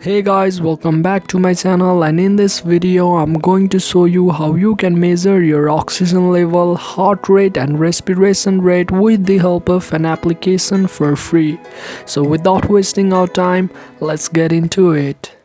Hey guys, welcome back to my channel, and in this video I'm going to show you how you can measure your oxygen level, heart rate and respiration rate with the help of an application for free. So without wasting our time, let's get into it.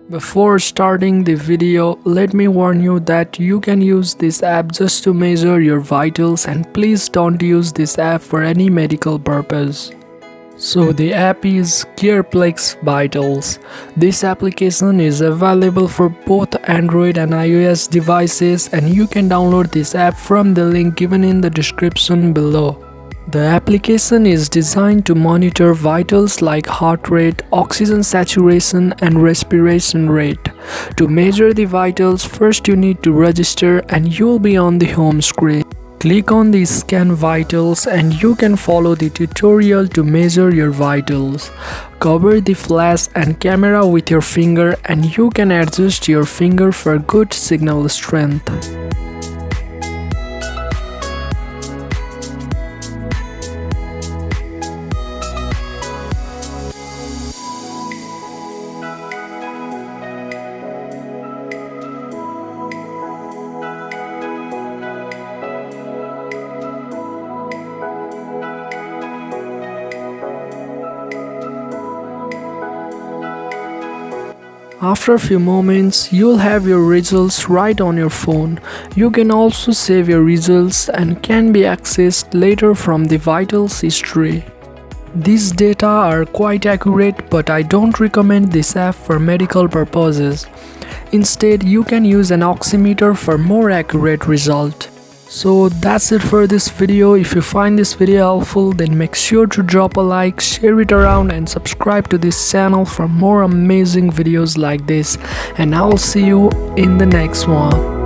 Before starting the video, let me warn you that you can use this app just to measure your vitals, and please don't use this app for any medical purpose. So the app is CarePlex Vitals. This application is available for both Android and iOS devices, and you can download this app from the link given in the description below. The application is designed to monitor vitals like heart rate, oxygen saturation and respiration rate. To measure the vitals, first you need to register and you'll be on the home screen. Click on the Scan Vitals and you can follow the tutorial to measure your vitals. Cover the flash and camera with your finger and you can adjust your finger for good signal strength. After a few moments, you'll have your results right on your phone. You can also save your results and can be accessed later from the vitals history. These data are quite accurate, but I don't recommend this app for medical purposes. Instead, you can use an oximeter for more accurate result. So that's it for this video. If you find this video helpful, then make sure to drop a like, share it around and subscribe to this channel for more amazing videos like this. And I'll see you in the next one.